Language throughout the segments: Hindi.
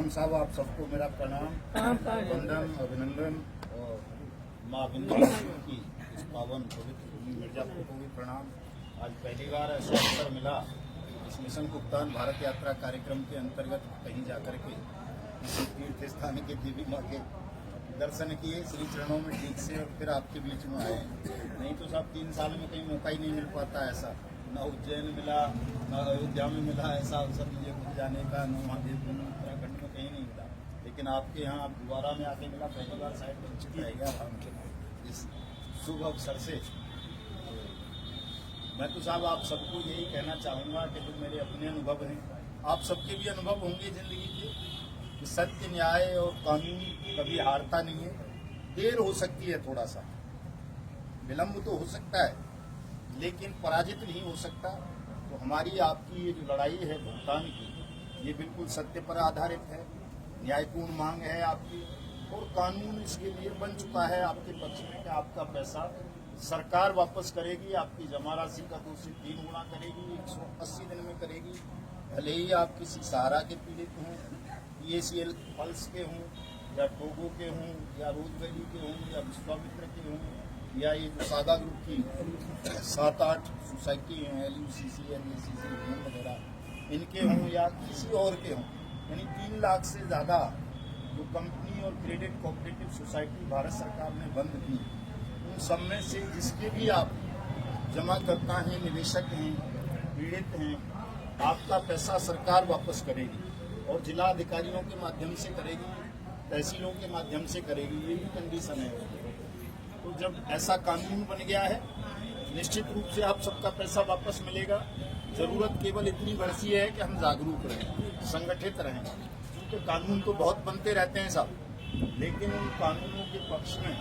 मान साहब, आप सबको मेरा प्रणाम, वंदन, अभिनंदन और माँ विंध्यवासिनी की इस पावन पवित्र भूमि मिर्जापुर को भी प्रणाम। आज पहली बार ऐसा अवसर मिला इस मिशन कुप्तान भारत यात्रा कार्यक्रम के अंतर्गत कहीं जाकर के किसी तीर्थ स्थान के देवी माँ के दर्शन किए, श्री चरणों में ठीक से, और फिर आपके बीच में आए। नहीं तो साहब 3 साल में कहीं मौका ही नहीं मिल पाता ऐसा, न उज्जैन मिला न अयोध्या में मिला ऐसा अवसर मुझे खुद जाने का, न महादेव उत्तराखंड में कहीं नहीं मिला। लेकिन आपके यहाँ आप दोबारा में आके मिला, पहली बार साइड वंचित रह गया हम इस शुभ अवसर से। मैं तो साहब आप सबको यही कहना चाहूँगा कि जो मेरे अपने अनुभव हैं, आप सबके भी अनुभव होंगे जिंदगी के, कि सत्य, न्याय और कानून कभी हारता नहीं है। देर हो सकती है, थोड़ा सा विलम्ब तो हो सकता है, लेकिन पराजित नहीं हो सकता। तो हमारी आपकी ये जो लड़ाई है भुगतान की, ये बिल्कुल सत्य पर आधारित है, न्यायपूर्ण मांग है आपकी, और कानून इसके लिए बन चुका है आपके पक्ष में कि आपका पैसा सरकार वापस करेगी, आपकी जमा राशि का 2 से 3 गुना करेगी, 180 दिन में करेगी। भले ही आप किसी सहारा के पीड़ित हों, PACL पल्स के हों, या टोगो के हों, या रोजबेरी के हों, या विश्वामित्र के हों, या ये जो सागा ग्रुप की 7-8 सोसाइटी हैं, LUCC, LACC वगैरह, इनके हों या किसी और के हों, यानी 3 लाख से ज़्यादा जो कंपनी और क्रेडिट कोऑपरेटिव सोसाइटी भारत सरकार ने बंद की, उन सब में से जिसके भी आप जमाकर्ता हैं, निवेशक हैं, पीड़ित हैं, आपका पैसा सरकार वापस करेगी, और जिला अधिकारियों के माध्यम से करेगी, तहसीलों के माध्यम से करेगी। ये भी कंडीशन है। तो जब ऐसा कानून बन गया है, निश्चित रूप से आप सबका पैसा वापस मिलेगा। जरूरत केवल इतनी बरसी है कि हम जागरूक रहें, संगठित रहें, क्योंकि कानून तो बहुत बनते रहते हैं साहब, लेकिन उन कानूनों के पक्ष में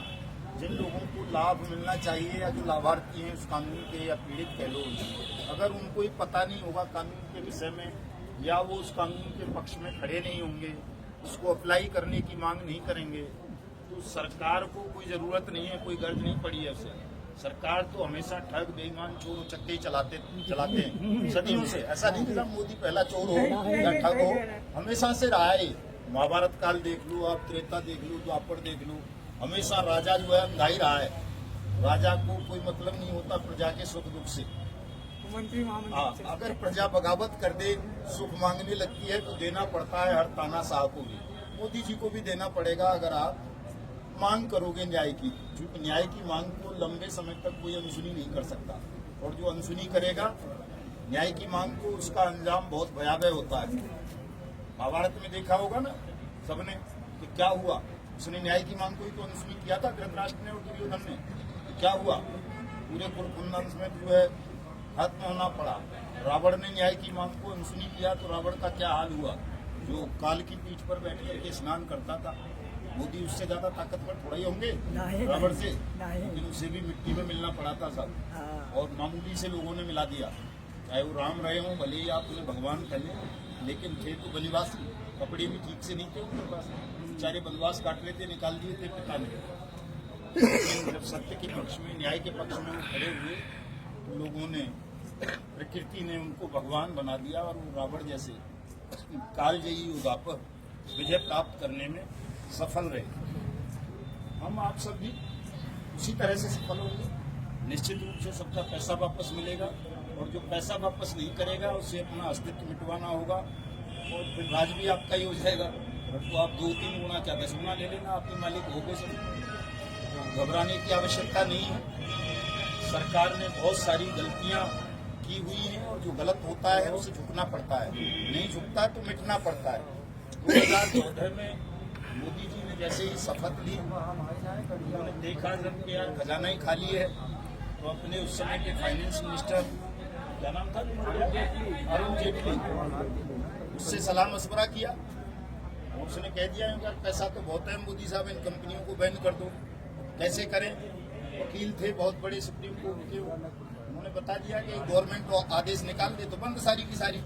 जिन लोगों को लाभ मिलना चाहिए, या जो लाभार्थी हैं उस कानून के, या पीड़ित कह लो, अगर उनको ही पता नहीं होगा कानून के विषय में, या वो उस कानून के पक्ष में खड़े नहीं होंगे, उसको अप्लाई करने की मांग नहीं करेंगे, तो सरकार को कोई ज़रूरत नहीं है, कोई गर्ज नहीं पड़ी है उसे। सरकार तो हमेशा ठग, बेईमान, चोर चक्के चलाते हैं सदियों से। ऐसा नहीं कि साहब मोदी पहला चोर हो या ठग हो, हमेशा से रहा है। महाभारत काल देख लो आप, त्रेता देख लो, द्वापर देख लो, हमेशा राजा जो है अंधा रहा है। राजा को कोई मतलब नहीं होता प्रजा के सुख दुख से। अगर प्रजा बगावत कर दे, सुख मांगने लगती है, तो देना पड़ता है हर तानाशाह को भी। मोदी जी को भी देना पड़ेगा अगर आप मांग करोगे न्याय की, क्योंकि न्याय की मांग को लंबे समय तक कोई अनसुनी नहीं कर सकता, और जो अनसुनी करेगा न्याय की मांग को, उसका अंजाम बहुत भयावह होता है। महाभारत में देखा होगा ना सबने कि क्या हुआ, उसने न्याय की मांग को ही तो अनसुनी किया था धृतराष्ट्र ने और दुर्योधन ने। क्या हुआ, पूरे कुरुवंश में जो है खत्म होना पड़ा। रावण ने न्याय की मांग को अनसुनी किया तो रावण का क्या हाल हुआ, जो काल की पीठ पर बैठ करके स्नान करता था। मोदी उससे ज्यादा ताकतवर थोड़ा ही होंगे रावण से, लेकिन उसे भी मिट्टी में मिलना पड़ा था सब, और मामूली से लोगों ने मिला दिया। चाहे वो राम रहे हों, भले ही आप उन्हें भगवान कहें, लेकिन थे तो वनवासी, कपड़े भी ठीक से नहीं थे उनके पास, बेचारे वनवास काट रहे थे, निकाल दिए थे पिता ने। लेकिन जब सत्य के पक्ष में, न्याय के पक्ष में वो खड़े हुए, तो लोगों ने, प्रकृति ने उनको भगवान बना दिया, और वो रावण जैसे कालजयी युगा पर विजय प्राप्त करने में सफल रहे। हम आप सब भी उसी तरह से सफल होंगे। निश्चित रूप से सबका पैसा वापस मिलेगा, और जो पैसा वापस नहीं करेगा उसे अपना अस्तित्व मिटवाना होगा, और फिर राज भी आपका ही हो जाएगा। तो आप 2-3 गुना क्या 10 गुना ले लेना, आपके मालिक हो गए सब। तो घबराने की आवश्यकता नहीं है। सरकार ने बहुत सारी गलतियां की हुई हैं, और जो गलत होता है उसे झुकना पड़ता है, नहीं झुकता तो मिटना पड़ता है। 2014 में मोदी जी ने जैसे ही शपथ ली, उन्होंने देखा जब कि यार खजाना ही खाली है, तो अपने उस समय के फाइनेंस मिनिस्टर, क्या नाम था, अरुण जेटली, उससे सलाह मशवरा किया। उसने कह दिया यार पैसा तो बहुत है मोदी साहब, इन कंपनियों को बैन कर दो। कैसे करें, वकील थे बहुत बड़े सुप्रीम कोर्ट के, उन्होंने बता दिया कि गवर्नमेंट आदेश निकाल दे तो बंद सारी की सारी,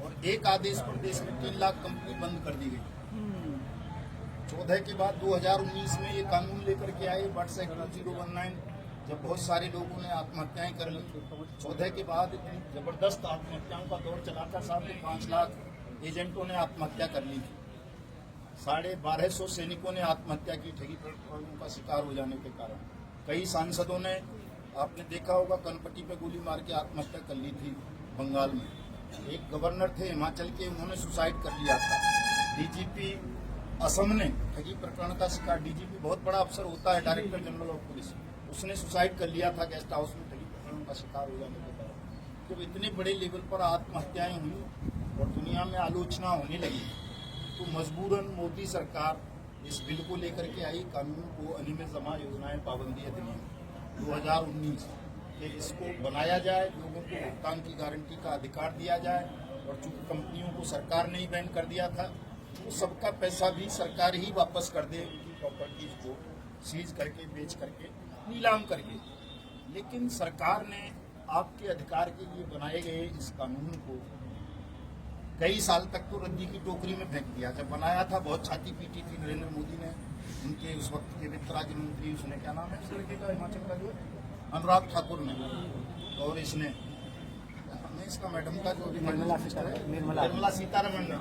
और एक आदेश पर देश में 3 लाख कंपनी बंद कर दी गई। 14 के बाद 2019 में ये कानून लेकर के आए, बट सेक्शन 019, जब बहुत सारे लोगों ने आत्महत्याएं कर ली। 14 के बाद इतनी जबरदस्त आत्महत्याओं का दौर चला था साहब, 5 लाख एजेंटों ने आत्महत्या कर ली थी। 1250 सैनिकों ने आत्महत्या की ठगी प्रकरणों का शिकार हो जाने के कारण। कई सांसदों ने, आपने देखा होगा, कनपट्टी पे गोली मार के आत्महत्या कर ली थी बंगाल में। एक गवर्नर थे हिमाचल के, उन्होंने सुसाइड कर लिया था। डीजीपी असम ने ठगी प्रकरण का शिकार, डीजीपी बहुत बड़ा अफसर होता है, डायरेक्टर जनरल ऑफ पुलिस, उसने सुसाइड कर लिया था गेस्ट हाउस में ठगी प्रकरण का शिकार हो जाने के कारण। जब इतने बड़े लेवल पर आत्महत्याएं हुई और दुनिया में आलोचना होने लगी, तो मजबूरन मोदी सरकार इस बिल को लेकर के आई, कानून को अनियमित जमा योजनाएं पाबंदी अधिनियम 2019 कि इसको बनाया जाए, लोगों को भुगतान की गारंटी का अधिकार दिया जाए। और चूंकि कंपनियों को सरकार ने ही बैन कर दिया था, तो सबका पैसा भी सरकार ही वापस कर दे, उनकी प्रॉपर्टीज को सीज करके, बेच करके, नीलाम करके। लेकिन सरकार ने आपके अधिकार के लिए बनाए गए इस कानून को कई साल तक तो रद्दी की टोकरी में फेंक दिया। जब बनाया था बहुत छाती पीटी थी नरेंद्र मोदी ने, उनके उस वक्त के वित्त राज्य मंत्री, उसने क्या नाम है इस लड़के का हिमाचल का, जो अनुराग ठाकुर ने, और इसने इसका मैडम का जो निर्मला सीतारमण ने,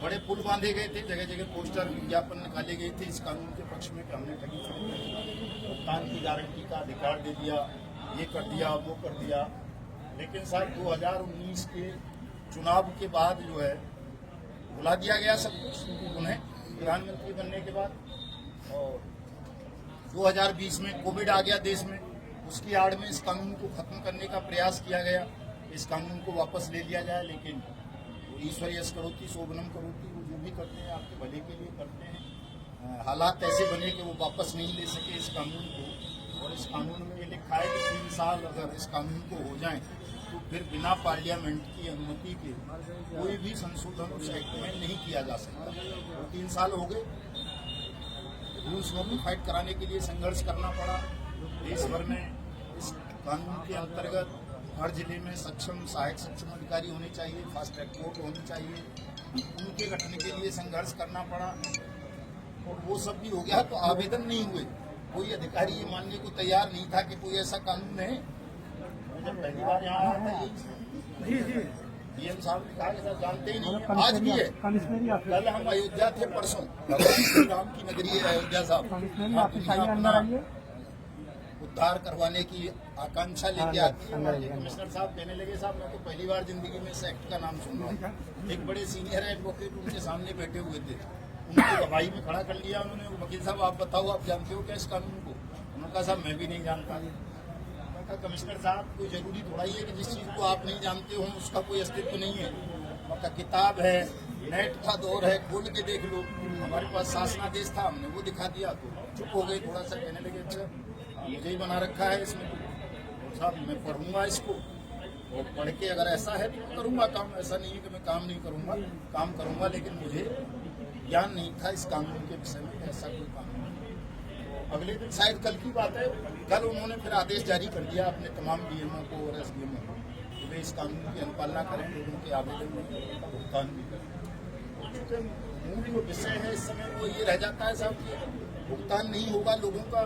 बड़े पुल बांधे गए थे, जगह जगह पोस्टर विज्ञापन निकाले गए थे इस कानून के पक्ष में कि हमने ठगी भुगतान की गारंटी का अधिकार दे दिया, ये कर दिया, वो कर दिया। लेकिन साहब 2019 के चुनाव के बाद जो है बुला दिया गया सब कुछ उन्हें प्रधानमंत्री बनने के बाद। और 2020 में कोविड आ गया देश में, उसकी आड़ में इस कानून को खत्म करने का प्रयास किया गया, इस कानून को वापस ले लिया जाए। लेकिन ईश्वर यश करोति शोभनम करोति, वो जो भी करते हैं आपके भले के लिए करते हैं। हालात ऐसे बने कि वो वापस नहीं ले सके इस कानून को। और इस कानून में ये लिखा है कि 3 साल अगर इस कानून को हो जाए तो फिर बिना पार्लियामेंट की अनुमति के कोई भी संशोधन उस एक्ट में नहीं किया जा सकता। तो 3 साल हो गए, रूल्स नोटिफाइड कराने के लिए संघर्ष करना पड़ा। देश भर में इस कानून के अंतर्गत हर जिले में सहायक सक्षम अधिकारी होने चाहिए, फास्ट ट्रैक कोर्ट होनी चाहिए, उनके गठन के लिए संघर्ष करना पड़ा। और वो सब भी हो गया तो आवेदन नहीं हुए, कोई अधिकारी ये मानने को तैयार नहीं था कि कोई ऐसा कानून है। जब पहली बार यहाँ आया था डीएम साहब ने कहा कि सर जानते ही नहीं, आज भी है। कल हम अयोध्या थे, परसों भगवान श्री राम की नगरी है अयोध्या साहब, उद्धार करवाने की आकांक्षा लेके आती है। कमिश्नर साहब कहने लगे, साहब मैं तो पहली बार जिंदगी में इस एक्ट का नाम सुन रहा हूँ। एक बड़े सीनियर एडवोकेट उनके सामने बैठे हुए थे, उनको गवाही में खड़ा कर लिया उन्होंने। वकील साहब आप बताओ, आप जानते हो क्या इस कानून को? उन्होंने कहा साहब मैं भी नहीं जानता। मैं कहा कमिश्नर साहब कोई जरूरी थोड़ा ही है कि जिस चीज को आप नहीं जानते हो उसका कोई अस्तित्व नहीं है। मैं कहा किताब है, नेट का दौर है, खोल के देख लो। हमारे पास शासनादेश था, हमने वो दिखा दिया तो चुप हो गए थोड़ा सा, कहने लगे अच्छा मुझे ही बना रखा है इसमें, साहब मैं पढ़ूंगा इसको और पढ़ के अगर ऐसा है तो मैं करूंगा काम। ऐसा नहीं है कि मैं काम नहीं करूंगा, काम करूंगा, लेकिन मुझे ज्ञान नहीं था इस कानून के विषय में, ऐसा कोई कानून नहीं। तो अगले दिन शायद कल की बात है, कल उन्होंने फिर आदेश जारी कर दिया अपने तमाम डीएमओ को और एसडीएमओ को कि वे इस कानून की अनुपालना करें, लोगों के आवेदन में का भुगतान भी करें। मूल जो विषय है इस समय वो ये रह जाता है साहब कि भुगतान नहीं होगा लोगों का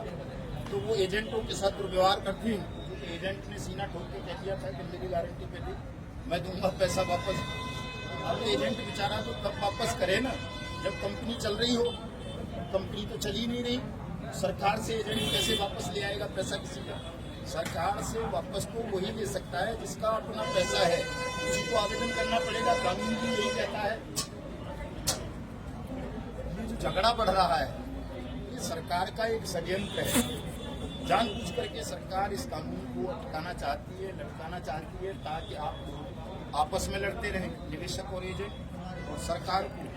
तो वो एजेंटों के साथ दुर्व्यवहार करते हैं। क्योंकि एजेंट ने सीना ठोक के कह दिया था दिल्ली की गारंटी पे थी, मैं दूंगा पैसा वापस। अब एजेंट बेचारा तो तब वापस करे ना जब कंपनी चल रही हो, कंपनी तो चल ही नहीं रही। सरकार से एजेंट कैसे वापस ले आएगा पैसा किसी का? सरकार से वापस तो वही ले सकता है जिसका अपना पैसा है, उसी को आवेदन करना पड़ेगा। कानून भी यही कहता है। ये जो झगड़ा बढ़ रहा है ये सरकार का एक षड्यंत्र है। जानबूझ करके सरकार इस कानून को अटकाना चाहती है, लटकाना चाहती है, ताकि आप आपस में लड़ते रहें, निवेशक और एजेंट, और सरकार को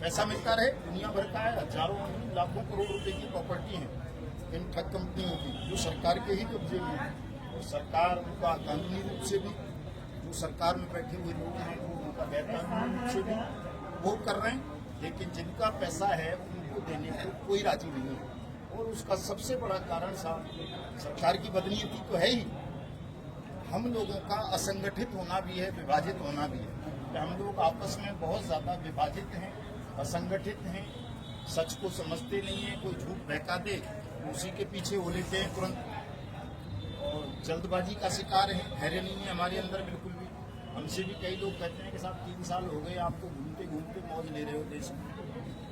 पैसा मिलता रहे। दुनिया भर का है, हजारों लाखों करोड़ रुपए की प्रॉपर्टी है इन ठग कंपनियों की जो सरकार के ही कब्जे में है। और सरकार उनका कानूनी रूप से भी, जो सरकार में बैठे हुए लोग हैं वो उनका गैर कानूनी रूप से भी वो कर रहे हैं, लेकिन जिनका पैसा है उनको देने को कोई राजी नहीं है। और उसका सबसे बड़ा कारण साहब सरकार की बदनीयती तो है ही, हम लोगों का असंगठित होना भी है, विभाजित होना भी है। हम लोग आपस में बहुत ज़्यादा विभाजित हैं, असंगठित हैं, सच को समझते नहीं हैं। कोई झूठ बहका दे उसी के पीछे हो लेते हैं तुरंत, और जल्दबाजी का शिकार है। धैर्य नहीं है हमारे अंदर बिल्कुल भी। हमसे भी कई लोग कहते हैं कि साहब 3 साल हो गए आपको घूमते घूमते मौज ले रहे हो देश में,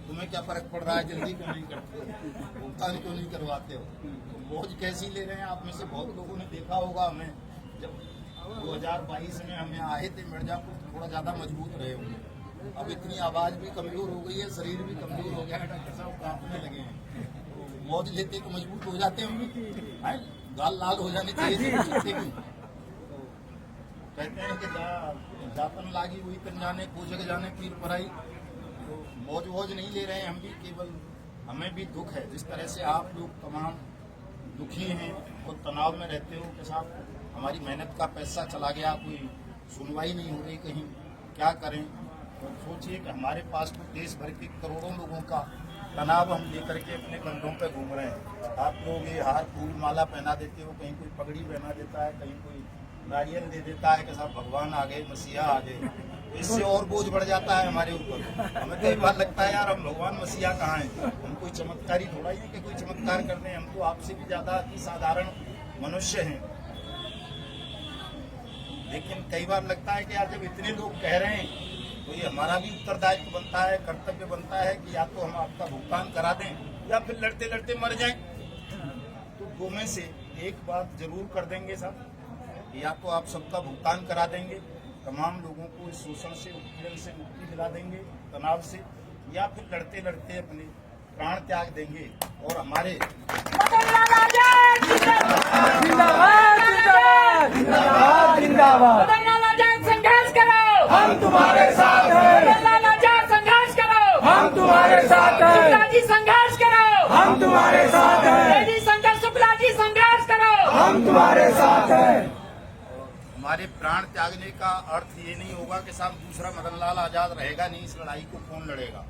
तुम्हें क्या फर्क पड़ रहा है, जल्दी क्यों नहीं करते हो, भुगतान क्यों नहीं करवाते हो, मौज कैसी ले रहे हैं। आप में से बहुत लोगों ने देखा होगा, हमें जब 2022 में हमें आए थे मिर्जापुर, थोड़ा ज़्यादा मजबूत रहे होंगे। अब इतनी आवाज़ भी कमज़ोर हो गई है, शरीर भी कमज़ोर हो गया है, डॉक्टर साहब कांपने लगे हैं। मौज लेते तो मजबूत हो जाते होंगे, गाल लाल हो जाने चाहिए थे की। कहते हैं कि जापन लागी हुई तन जाने, को जगह जाने पीर पराई। तो मौज वौज नहीं ले रहे हैं हम भी, केवल हमें भी दुख है। जिस तरह से आप लोग तमाम दुखी हैं और तनाव में रहते हो कि साहब हमारी मेहनत का पैसा चला गया, कोई सुनवाई नहीं हो रही, कहीं क्या करें। तो सोचिए कि हमारे पास तो देश भर के करोड़ों लोगों का तनाव हम लेकर के अपने कंधों पे घूम रहे हैं। आप लोग ये हार फूल माला पहना देते हो, कहीं कोई पगड़ी पहना देता है, कहीं कोई नारियल दे देता है कि साहब भगवान आ गए, मसीहा आ गए। तो इससे और बोझ बढ़ जाता है हमारे ऊपर। हमें कई बार लगता है यार हम भगवान मसीहा कहाँ हैं, हम कोई चमत्कारी थोड़ा ही है कि कोई चमत्कार कर रहे हैं, हम तो आपसे भी ज्यादा साधारण मनुष्य हैं। लेकिन कई बार लगता है कि यार जब इतने लोग कह रहे हैं तो ये हमारा भी उत्तरदायित्व बनता है, कर्तव्य बनता है कि या तो हम आपका भुगतान करा दें या फिर लड़ते लड़ते मर जाएं। तो दो में से एक बात जरूर कर देंगे साहब, या तो आप सबका भुगतान करा देंगे, तमाम लोगों को इस शोषण से, उत्पीड़न से मुक्ति दिला देंगे, तनाव से, या फिर लड़ते लड़ते अपने प्राण त्याग देंगे। और हमारे संघर्ष करो, हम तुम्हारे साथ हैं, संघर्ष करो, हम तुम्हारे साथ हैं, शुक्ला जी संघर्ष करो, हम तुम्हारे साथ हैं, लेडी शंकर शुक्ला जी संघर्ष करो, हम तुम्हारे साथ हैं। हमारे प्राण त्यागने का अर्थ ये नहीं होगा कि साहब दूसरा मदन लाल आजाद रहेगा नहीं, इस लड़ाई को कौन लड़ेगा।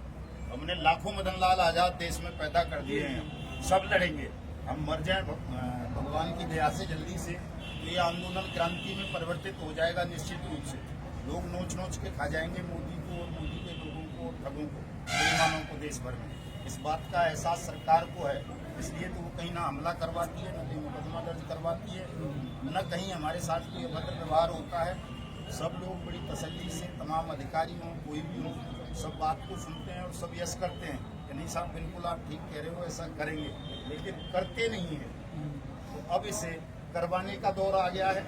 हमने लाखों मदन लाल आजाद देश में पैदा कर दिए हैं, सब लड़ेंगे। हम मर जाए भगवान की दया से जल्दी से, ये आंदोलन क्रांति में परिवर्तित हो जाएगा निश्चित रूप से। लोग नोच नोच के खा जाएंगे मोदी को और मोदी के लोगों को और ठगों को, बेईमानों को देश भर में। इस बात का एहसास सरकार को है, इसलिए तो वो कहीं ना हमला करवाती है, न कहीं मुकदमा दर्ज करवाती है, न कहीं हमारे साथ कोई अभद्र व्यवहार होता है। सब लोग बड़ी तसल्ली से, तमाम अधिकारी हों कोई भी हो, सब बात को सुनते हैं और सब यस करते हैं कि नहीं साहब बिल्कुल आप ठीक कह रहे हो, ऐसा करेंगे, लेकिन करते नहीं है। तो अब इसे करवाने का दौर आ गया है।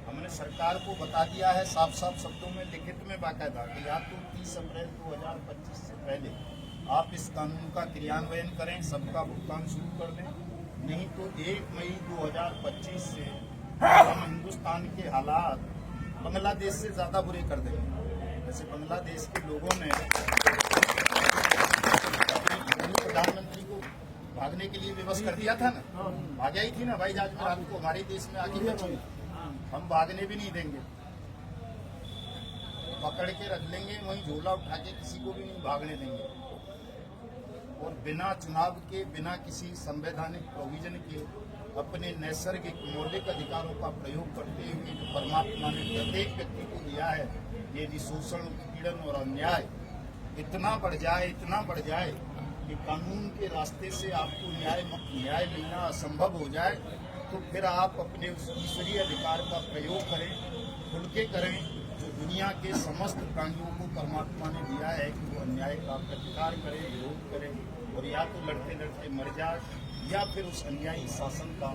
हमने सरकार को बता दिया है साफ साफ शब्दों में, लिखित में बाकायदा, कि या तो 30 अप्रैल 2025 से पहले आप इस कानून का क्रियान्वयन करें, सबका भुगतान शुरू कर दें, नहीं तो 1 मई 2025 से हम हिंदुस्तान के हालात बांग्लादेश से ज्यादा बुरे कर देंगे। जैसे बांग्लादेश के लोगों ने प्रधानमंत्री को भागने के लिए विवश कर दिया था ना, भाग्या ही थी ना भाई, आज में रात को हमारे देश में आगे बची, हम भागने भी नहीं देंगे, पकड़ के रख लेंगे, वहीं झोला उठा के किसी को भी नहीं भागने देंगे। और बिना चुनाव के, बिना किसी संवैधानिक प्रोविजन के अपने नैसर्गिक मौलिक अधिकारों का प्रयोग करते हुए जो परमात्मा ने प्रत्येक व्यक्ति को दिया है, यदि शोषण, उत्पीड़न और अन्याय इतना बढ़ जाए, इतना बढ़ जाए कि कानून के रास्ते से आपको न्याय मिलना असंभव हो जाए, तो फिर आप अपने उस ईश्वरीय अधिकार का प्रयोग करें, खुल के करें, जो दुनिया के समस्त प्राणियों को परमात्मा ने दिया है कि वो अन्याय का प्रतिकार करें, विरोध करें, और या तो लड़ते लड़ते मर जाए या फिर उस अन्यायी शासन का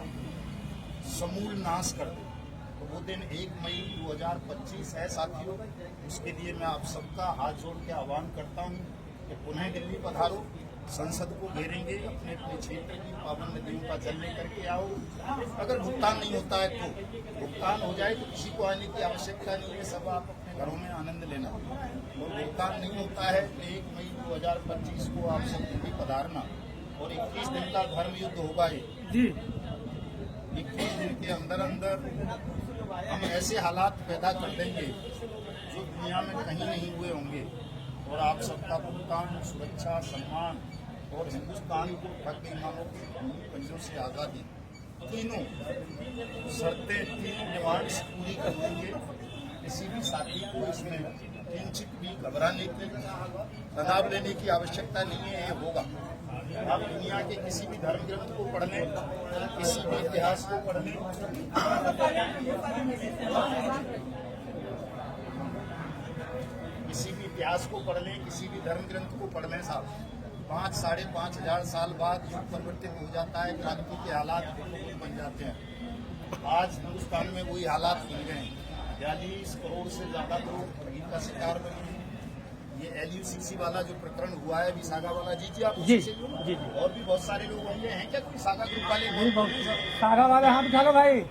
समूल नाश कर दे। तो वो दिन 1 मई 2025 है साथियों। उसके लिए मैं आप सबका हाथ जोड़ के आह्वान करता हूँ कि पुनः दिल्ली पधारो, संसद को घेरेंगे, अपने अपने क्षेत्र की पावन नदियों का जल लेकर के आओ। अगर भुगतान नहीं होता है तो भुगतान हो जाए, तो किसी को आने की आवश्यकता नहीं है, सब आप अपने घरों में आनंद लेना। और भुगतान नहीं होता है तो 1 मई 2025 को आप सब दिल्ली पधारना, और 21 दिन का धर्म युद्ध होगा ये जी। 21 दिन के अंदर अंदर हम ऐसे हालात पैदा कर देंगे जो दुनिया में कहीं नहीं हुए होंगे, और आप सबका भुगतान, सुरक्षा, सम्मान और हिंदुस्तान को ठग बेईमानों के पंजों से आज़ादी, तीनों शर्तें, तीनों डिमांड्स पूरी कर देंगे। किसी भी साथी को इसमें किंचित भी घबराने की, तनाव लेने की आवश्यकता नहीं है, ये होगा। आप दुनिया के किसी भी धर्म ग्रंथ को पढ़ लें, किसी भी इतिहास को पढ़ लें, किसी भी इतिहास को पढ़ लें, किसी भी धर्म ग्रंथ को पढ़ लें साहब, 5-5.5 साल बाद युग परिवर्तित हो जाता है, क्रांति के हालात बिल्कुल बन जाते हैं। आज हिंदुस्तान में वही हालात बन गए हैं। 42 करोड़ से ज़्यादा लोग ठगी का शिकार बने हैं। ये LUCC वाला जो प्रकरण हुआ है, अभी सागा वाला, जी आप जी, उसी से जुड़े? जी। और भी बहुत सारे लोग होंगे, हैं क्या कोई सागा ग्रुप वाले? सागा वाले हाथ उठा लो भाई।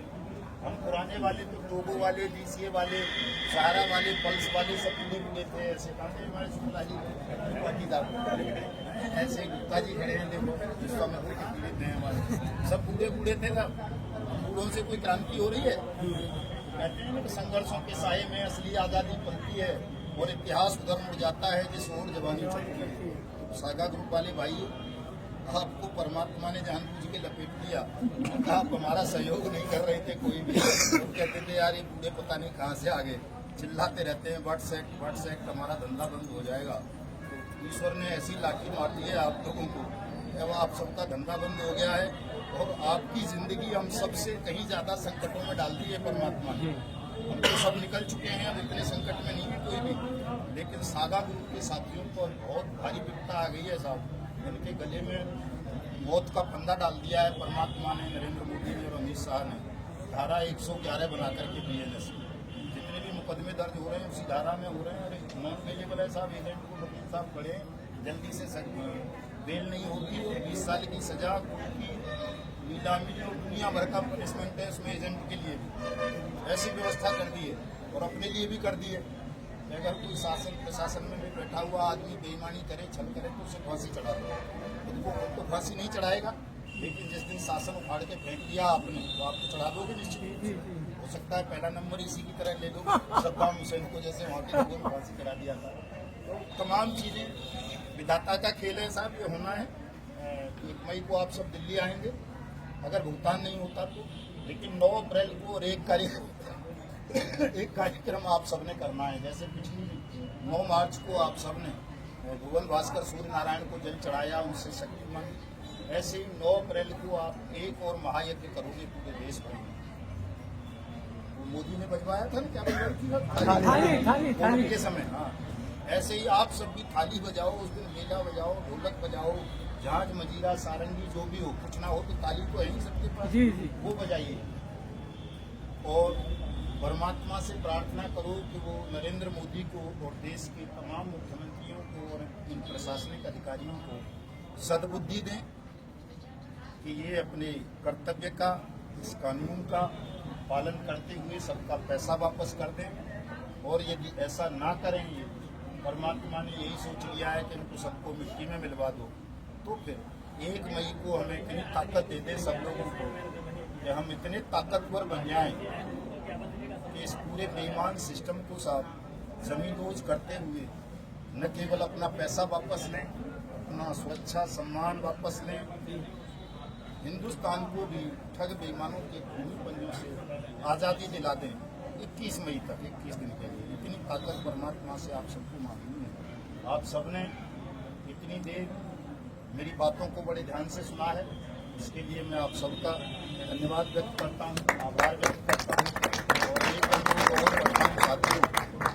हम पुराने वाले तो टोगो वाले, DCA वाले, सहारा वाले, पल्स वाले सब पूरे थे। ऐसे कांटे हमारे शुक्ला जी, ऐसे गुप्ता जी खड़े हैं, देखो विश्वामित्र के पीड़ित हैं हमारे, सब बूढ़े थे ना। बूढ़ों से कोई क्रांति हो रही है? कहते हैं ना कि संघर्षों के साये में असली आजादी पलती है और इतिहास उधर मुड़ जाता है जिस ओर जवानी चलती है। तो सागा ग्रुप वाले भाई, आपको परमात्मा ने जानबूझ के लपेट दिया। आप हमारा सहयोग नहीं कर रहे थे कोई भी, तो कहते थे यार ये बूढ़े पता नहीं कहाँ से आ गए, चिल्लाते रहते हैं व्हाट्स एक्ट, हमारा धंधा बंद हो जाएगा। तो ईश्वर ने ऐसी लाठी मार दी है आप लोगों को, अब आप सबका धंधा बंद हो गया है और आपकी जिंदगी हम सबसे कहीं ज्यादा संकटों में डाल दी है परमात्मा ने। हम तो सब निकल चुके हैं, अब इतने संकट में नहीं है कोई भी, लेकिन सागा ग्रुप के साथियों पर बहुत भारी विपदा आ गई है साहब। इनके गले में मौत का फंदा डाल दिया है परमात्मा ने, नरेंद्र मोदी ने और अमित शाह ने। धारा 111 बना करके BNS जितने भी मुकदमे दर्ज हो रहे हैं उसी धारा में हो रहे हैं। और नॉन वेजेबल है साहब, एजेंट को वकील साहब खड़े जल्दी से बेल नहीं होगी और 20 साल की सजा की नीलामी और दुनिया भर का पनिशमेंट है उसमें एजेंट के लिए भी। ऐसी व्यवस्था कर दी है और अपने लिए भी कर दी है। अगर कोई शासन प्रशासन में भी बैठा हुआ आदमी बेईमानी करे, छल करे, तो उसे फांसी चढ़ा दो। खुद तो फांसी नहीं चढ़ाएगा, लेकिन जिस दिन शासन उखाड़ के फेंक दिया आपने तो आप तो चढ़ा दोगे निश्चित। हो सकता है पहला नंबर इसी की तरह ले लो, सद्दाम हुसैन को जैसे वहाँ के लोगों ने फांसी चढ़ा दिया था। तो तमाम चीज़ें विधाता का खेल है साहब, ये होना है। 1 मई को आप सब दिल्ली आएंगे अगर भुगतान नहीं होता तो, लेकिन 9 अप्रैल को और एक कार्यक्रम आप सबने करना है। जैसे पिछली 9 मार्च को आप सबने भुवन भास्कर सूर्य नारायण को जल चढ़ाया, उनसे शक्तिमान, ऐसे ही 9 अप्रैल को आप एक और महायज्ञ करोगे पूरे देश भर में। वो मोदी ने बजवाया था ना, क्या बजवाई थी थाली के समय। हाँ, ऐसे ही आप सब भी थाली बजाओ, उस दिन मेला बजाओ, ढोलक बजाओ, झांझ मजीरा सारंगी जो भी हो, कुछ ना हो तो ताली तो है ही सबके पास, जी। वो बजाइए। और परमात्मा से प्रार्थना करो कि वो नरेंद्र मोदी को और देश के तमाम मुख्यमंत्रियों को और इन प्रशासनिक अधिकारियों को सद्बुद्धि दें कि ये अपने कर्तव्य का, इस कानून का पालन करते हुए सबका पैसा वापस कर दें। और यदि ऐसा ना करें, ये परमात्मा ने यही सोच लिया है कि इनको सबको मिट्टी में मिलवा दो, तो फिर 1 मई को हमें इतनी ताकत दे दे सब लोगों को कि हम इतने ताकतवर बन जाएं कि इस पूरे बेईमान सिस्टम को साथ जमींदोज करते हुए न केवल अपना पैसा वापस लें, अपना सुरक्षा सम्मान वापस लें, हिंदुस्तान को भी ठग बेईमानों के भूमि पंजों से आज़ादी दिला दें। 21 मई तक 21 दिन के लिए इतनी ताकत परमात्मा से आप सबको मांगनी है। आप सबने इतनी देर मेरी बातों को बड़े ध्यान से सुना है, इसके लिए मैं आप सबका धन्यवाद व्यक्त करता हूँ, आभार व्यक्त करता हूँ। और एक अनुरोध और करता हूँ साथियों,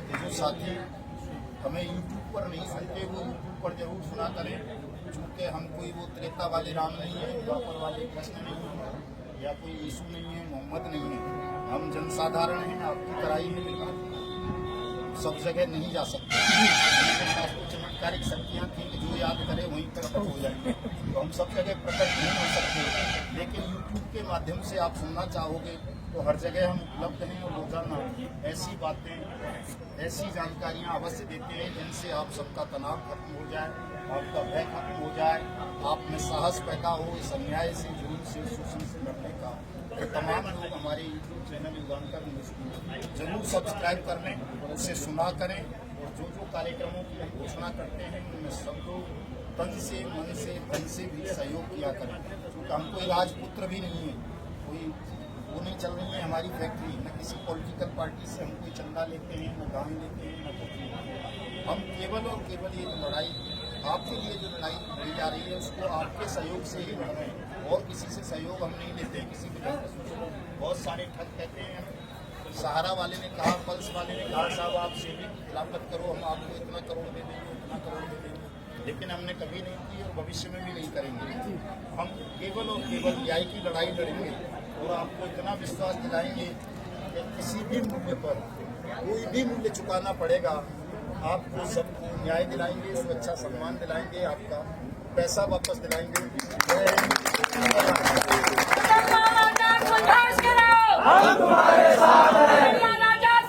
ये जो साथी हमें YouTube पर नहीं सुनते वो YouTube पर जरूर सुना करें, चूँकि हम कोई वो त्रेता वाले राम नहीं है, द्वापर वाले कृष्ण नहीं है, या कोई यीशु नहीं है, मोहम्मद नहीं है। हम जनसाधारण हैं, आपकी तरह ही मिलना सब जगह नहीं जा सकते। चमत्कारिक शक्तियाँ थी कि जो याद करे वहीं प्रकट हो जाएंगे, तो हम सब जगह प्रकट नहीं हो सकते। लेकिन YouTube के माध्यम से आप सुनना चाहोगे तो हर जगह हम उपलब्ध हैं और रोजाना ऐसी बातें, ऐसी जानकारियाँ अवश्य देते हैं जिनसे आप सबका तनाव खत्म हो जाए, आपका भय खत्म हो जाए, आप में साहस पैदा हो इस अन्याय से, जुर्म से, शोषण से लड़ने का। तो तमाम लोग हमारे YouTube चैनल युगांकर न्यूज़ को जरूर सब्सक्राइब कर लें, उसे सुना करें और जो जो कार्यक्रमों की हम घोषणा करते हैं उनमें सब लोग तन से, मन से, धन से भी सहयोग किया करें। क्योंकि हम कोई राजपुत्र भी नहीं है, कोई वो नहीं चल रही है हमारी फैक्ट्री, न किसी पॉलिटिकल पार्टी से हम कोई चंदा लेते हैं, न दान लेते हैं, न कुछ नहीं। हम केवल और केवल ये लड़ाई आपके लिए जो लड़ाई लड़ी जा रही है उसको आपके सहयोग से ही लड़ रहे हैं, और किसी से सहयोग हम नहीं लेते हैं। किसी भी बहुत सारे ठग कहते हैं, सहारा वाले ने कहा, पल्स वाले ने कहा साहब आप सेवी की खिलाफत करो, हम आपको इतना करोड़ दे देंगे, उतना करोड़ दे देंगे, लेकिन हमने कभी नहीं की और भविष्य में भी नहीं करेंगे। हम केवल और केवल न्याय की लड़ाई लड़ेंगे और आपको इतना विश्वास दिलाएंगे कि किसी भी मूल्य पर कोई भी मूल्य चुकाना पड़ेगा, आपको सब न्याय दिलाएंगे, सुरक्षा सम्मान दिलाएंगे, आपका पैसा वापस दिलाएंगे। संघर्ष करो, हम तुम्हारे साथ हैं,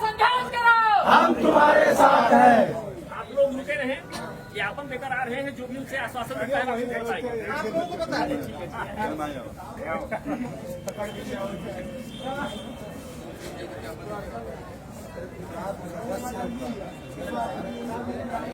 संघर्ष करो। हम तुम्हारे साथ हैं। आप लोग रुके रहे, ज्ञापन लेकर आ रहे हैं, जो भी उनसे आश्वासन मिलता है वही कर पाएंगे। आप लोगों को बता दें।